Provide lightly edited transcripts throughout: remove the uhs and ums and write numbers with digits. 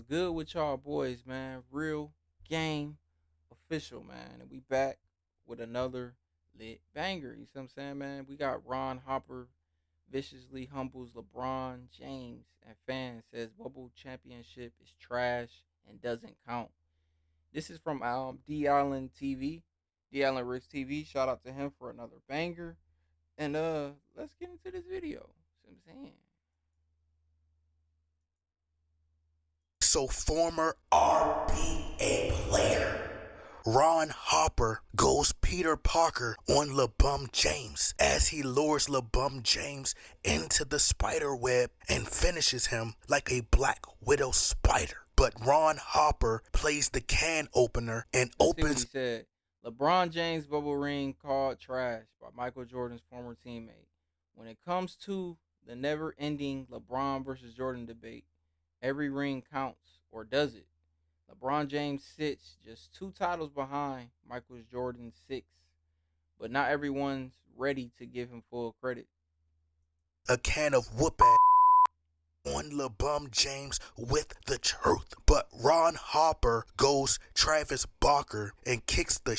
good with y'all boys, man? Real game official, man. And we back with another lit banger. You see what I'm saying, man? We got Ron Hopper viciously humbles LeBron James and fans says bubble championship is trash and doesn't count. This is from D Allen TV. D Allen Ricks TV. Shout out to him for another banger. And let's get into this video. See what I'm saying? So former RBA player Ron Harper goes Peter Parker on LeBron James as he lures LeBron James into the spider web and finishes him like a Black Widow spider. But Ron Harper plays the can opener and Let's see what opens. he said. LeBron James bubble ring called trash by Michael Jordan's former teammate. When it comes to the never-ending LeBron versus Jordan debate, every ring counts, or does it? LeBron James sits just 2 titles behind Michael Jordan's 6, but not everyone's ready to give him full credit. A can of whoop ass on LeBron James with the truth. But Ron Harper goes Travis Barker and kicks the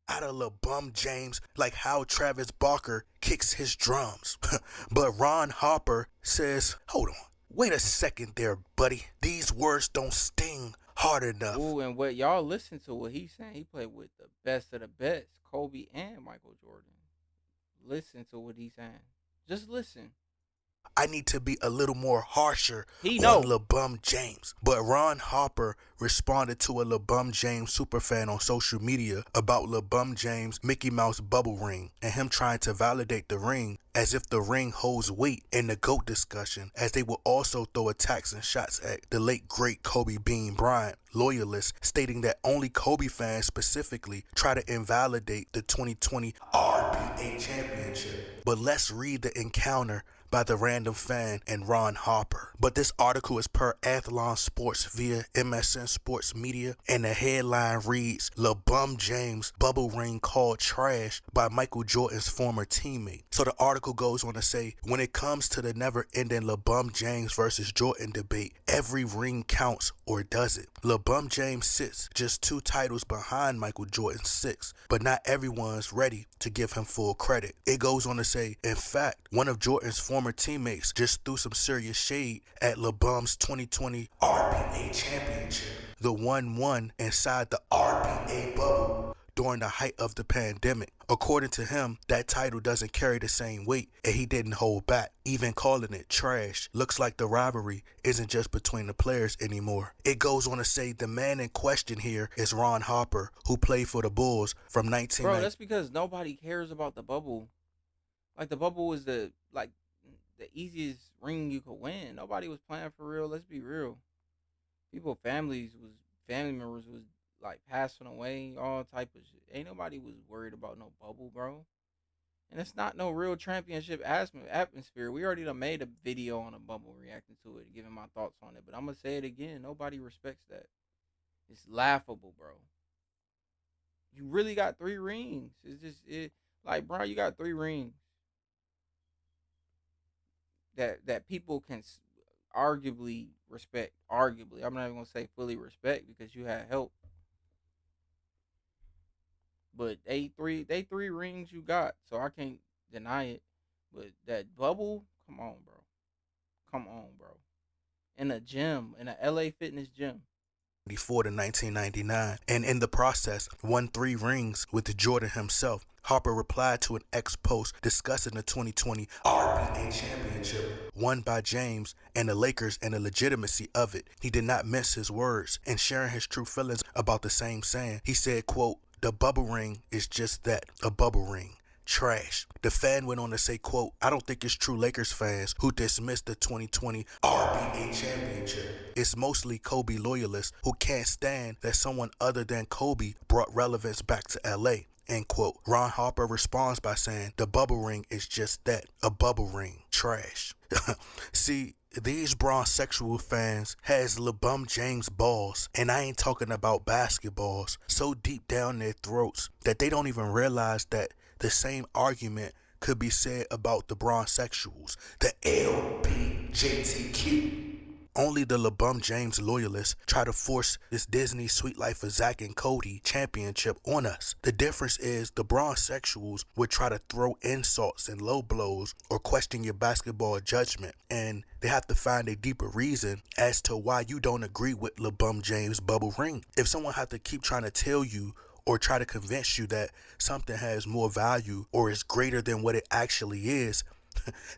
out of LeBron James like how Travis Barker kicks his drums. But Ron Harper says, hold on, wait a second there, buddy. These words don't sting hard enough. Ooh, and what y'all listen to what he's saying, he played with the best of the best, Kobe and Michael Jordan. Listen to what he's saying. Just listen. I need to be a little more harsher on LeBron James. But Ron Harper responded to a LeBron James superfan on social media about LeBron James' Mickey Mouse bubble ring and him trying to validate the ring as if the ring holds weight in the GOAT discussion, as they will also throw attacks and shots at the late great Kobe Bean Bryant loyalists, stating that only Kobe fans specifically try to invalidate the 2020 RBA championship. But let's read the encounter by the random fan and Ron Harper. But this article is per Athlon Sports via MSN Sports Media, and the headline reads, LeBron James bubble ring called trash by Michael Jordan's former teammate. So the article goes on to say, when it comes to the never-ending LeBron James versus Jordan debate, every ring counts, or does it? LeBron James sits just 2 titles behind Michael Jordan's 6, but not everyone's ready to give him full credit. It goes on to say, in fact, one of Jordan's former teammates just threw some serious shade at LeBron's 2020 RBA championship, the one won inside the RBA bubble during the height of the pandemic. According to him, that title doesn't carry the same weight, and he didn't hold back, even calling it trash. Looks like the rivalry isn't just between the players anymore. It goes on to say the man in question here is Ron Harper, who played for the Bulls from 1990. Bro, that's because nobody cares about the bubble. Like, the bubble is the easiest ring you could win. Nobody was playing for real. Let's be real. Family members was like passing away, all type of shit. Ain't nobody was worried about no bubble, bro. And it's not no real championship atmosphere. We already done made a video on a bubble reacting to it, giving my thoughts on it. But I'm gonna say it again. Nobody respects that. It's laughable, bro. You really got 3 rings. It's just like, bro, you got 3 rings that people can arguably respect. Arguably, I'm not even gonna say fully respect because you had help. But they 3 rings you got, so I can't deny it. But that bubble, come on, bro. In a gym, in a LA Fitness gym. 1994 to 1999, and in the process won 3 rings with Jordan himself. Harper replied to an X post discussing the 2020 RBA championship won by James and the Lakers and the legitimacy of it. He did not mince his words in sharing his true feelings about the same saying. He said, quote, the bubble ring is just that, a bubble ring. Trash. The fan went on to say, quote, I don't think it's true Lakers fans who dismissed the 2020 RBA championship. It's mostly Kobe loyalists who can't stand that someone other than Kobe brought relevance back to LA. End quote. Ron Harper responds by saying, the bubble ring is just that, a bubble ring. Trash. See, these bronzexual fans has LeBron James balls, and I ain't talking about basketballs, so deep down their throats that they don't even realize that the same argument could be said about the bronzexuals, the LBJTQ. Only the LeBron James loyalists try to force this Disney Sweet Life of Zach and Cody championship on us. The difference is the Bron-sexuals would try to throw insults and low blows or question your basketball judgment, and they have to find a deeper reason as to why you don't agree with LeBron James' bubble ring. If someone has to keep trying to tell you or try to convince you that something has more value or is greater than what it actually is,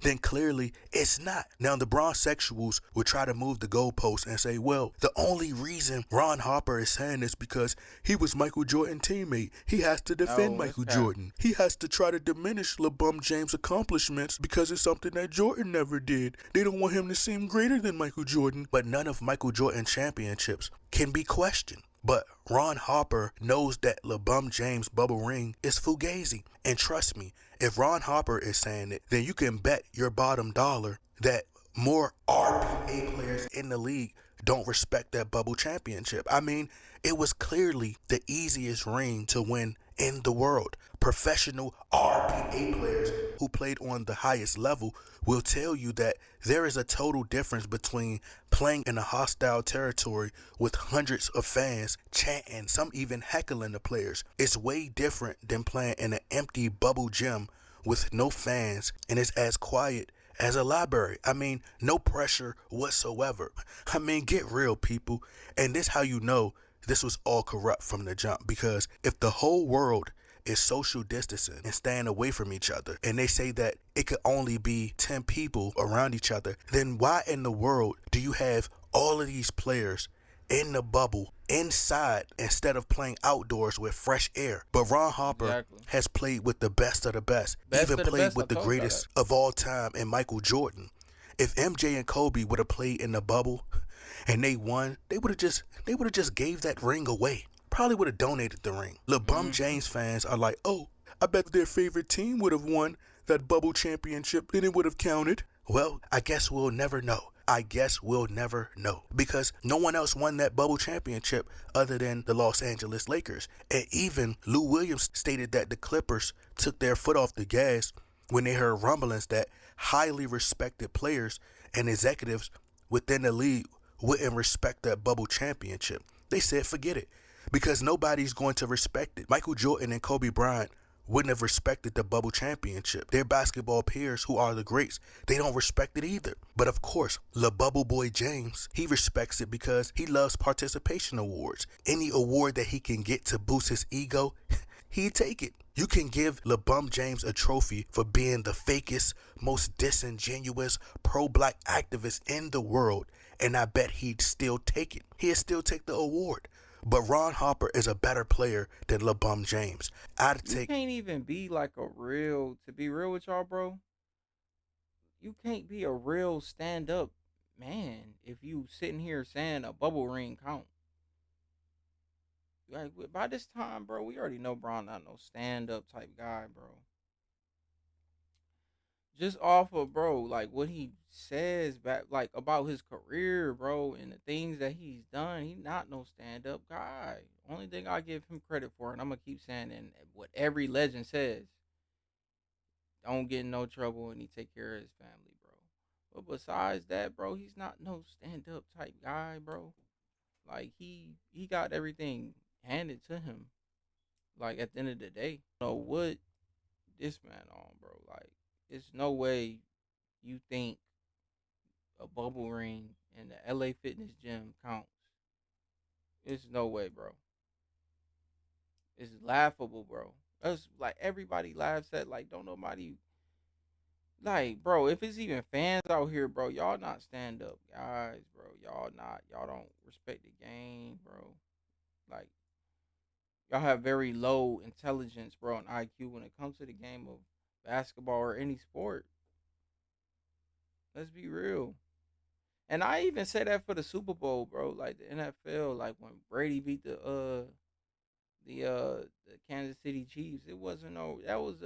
then clearly it's not. Now, the Bron-sexuals will try to move the goalposts and say, well, the only reason Ron Harper is saying this because he was Michael Jordan's teammate. He has to defend No, it's Michael cap. Jordan. He has to try to diminish LeBron James' accomplishments because it's something that Jordan never did. They don't want him to seem greater than Michael Jordan. But none of Michael Jordan's championships can be questioned. But Ron Harper knows that LeBron James' bubble ring is fugazi. And trust me, if Ron Harper is saying it, then you can bet your bottom dollar that more RPA players in the league don't respect that bubble championship. I mean, it was clearly the easiest ring to win in the world. Professional RPA players who played on the highest level will tell you that there is a total difference between playing in a hostile territory with hundreds of fans chanting, some even heckling the players. It's way different than playing in an empty bubble gym with no fans and it's as quiet as a library. I mean, no pressure whatsoever. I mean, get real, people. And this how you know this was all corrupt from the jump, because if the whole world is social distancing and staying away from each other, and they say that it could only be 10 people around each other, then why in the world do you have all of these players in the bubble inside instead of playing outdoors with fresh air? But Ron Harper Exactly. has played with the best of the best, Best even of the played best. I with the told y'all that. greatest of all time in Michael Jordan. If MJ and Kobe would have played in the bubble and they won, they would have just gave that ring away. Probably would have donated the ring. LeBron Mm-hmm. James fans are like, oh, I bet their favorite team would have won that bubble championship, then it would have counted. Well, I guess we'll never know. I guess we'll never know, because no one else won that bubble championship other than the Los Angeles Lakers. And even Lou Williams stated that the Clippers took their foot off the gas when they heard rumblings that highly respected players and executives within the league wouldn't respect that bubble championship. They said forget it, because nobody's going to respect it. Michael Jordan and Kobe Bryant wouldn't have respected the bubble championship. Their basketball peers, who are the greats, they don't respect it either. But of course, Bubble Boy James, he respects it because he loves participation awards. Any award that he can get to boost his ego, he'd take it. You can give LeBron James a trophy for being the fakest, most disingenuous pro-black activist in the world, and I bet he'd still take it. He'd still take the award. But Ron Harper is a better player than LeBron James. I'd You take. can't even be like a real. To be real with y'all, bro, you can't be a real stand up man if you sitting here saying a bubble ring count. Like by this time, bro, we already know Braun not no stand up type guy, bro. Just off of, bro, like what he says back, like about his career, bro, and the things that he's done, he not no stand up guy. Only thing I give him credit for, and I'm gonna keep saying, and what every legend says, don't get in no trouble and he take care of his family, bro. But besides that, bro, he's not no stand up type guy, bro. Like he got everything handed to him. Like at the end of the day, know what this man on, bro. Like it's no way you think a bubble ring in the LA Fitness gym counts. It's no way, bro. It's laughable, bro. That's like everybody laughs at, like don't nobody, like, bro, if it's even fans out here, bro, y'all not stand up guys, bro. Y'all don't respect the game, bro. Like y'all have very low intelligence, bro, and IQ when it comes to the game of basketball or any sport. Let's be real. And I even said that for the Super Bowl, bro. Like the NFL, like when Brady beat the Kansas City Chiefs, it wasn't no, that was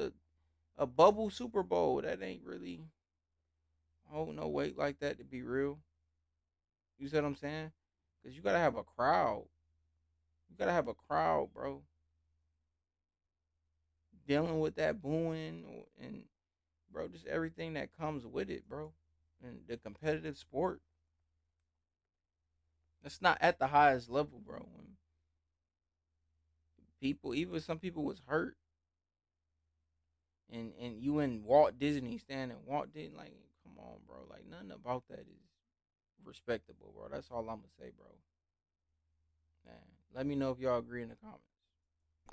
a bubble Super Bowl. That ain't really hold no weight like that, to be real. You see what I'm saying? Cause you gotta have a crowd. You gotta have a crowd, bro. Dealing with that booing and, bro, just everything that comes with it, bro. And the competitive sport. It's not at the highest level, bro. When people, even some people was hurt, and you in Walt Disney standing Walt Disney, like, come on, bro. Like, nothing about that is respectable, bro. That's all I'm gonna say, bro. Man, let me know if y'all agree in the comments.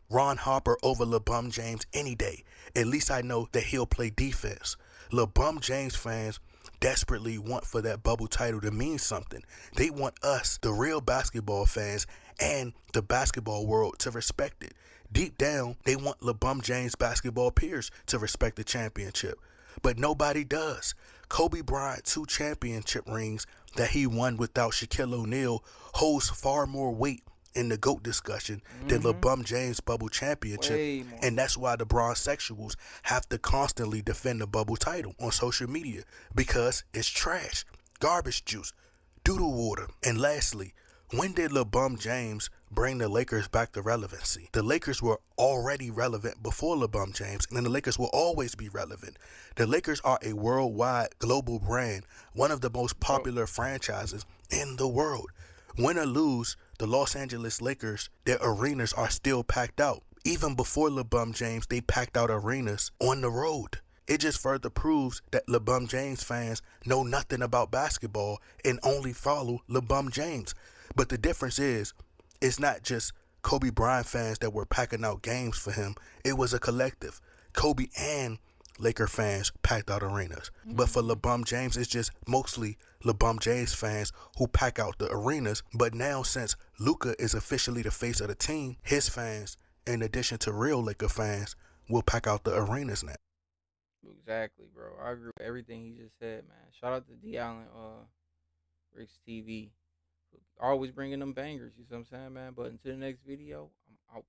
Ron Harper over LeBron James any day. At least I know that he'll play defense. LeBron James fans desperately want for that bubble title to mean something. They want us, the real basketball fans, and the basketball world to respect it. Deep down, they want LeBron James basketball peers to respect the championship. But nobody does. Kobe Bryant 2 championship rings that he won without Shaquille O'Neal holds far more weight in the GOAT discussion than LeBron James bubble championship, Way more. and that's why the Bronxexuals have to constantly defend the bubble title on social media because it's trash, garbage juice, doodle water. And lastly, when did LeBron James bring the Lakers back to relevancy? The Lakers were already relevant before LeBron James, and the Lakers will always be relevant. The Lakers are a worldwide global brand, one of the most popular franchises in the world. Win or lose, the Los Angeles Lakers, their arenas are still packed out. Even before LeBron James, they packed out arenas on the road. It just further proves that LeBron James fans know nothing about basketball and only follow LeBron James. But the difference is, it's not just Kobe Bryant fans that were packing out games for him. It was a collective. Kobe and Laker fans packed out arenas. But for LeBron James, it's just mostly LeBron James fans who pack out the arenas. But now, since Luka is officially the face of the team, his fans, in addition to real Laker fans, will pack out the arenas now. Exactly, bro. I agree with everything he just said, man. Shout out to D Allen, Rick's TV. Always bringing them bangers, you see what I'm saying, man? But until the next video, I'm out.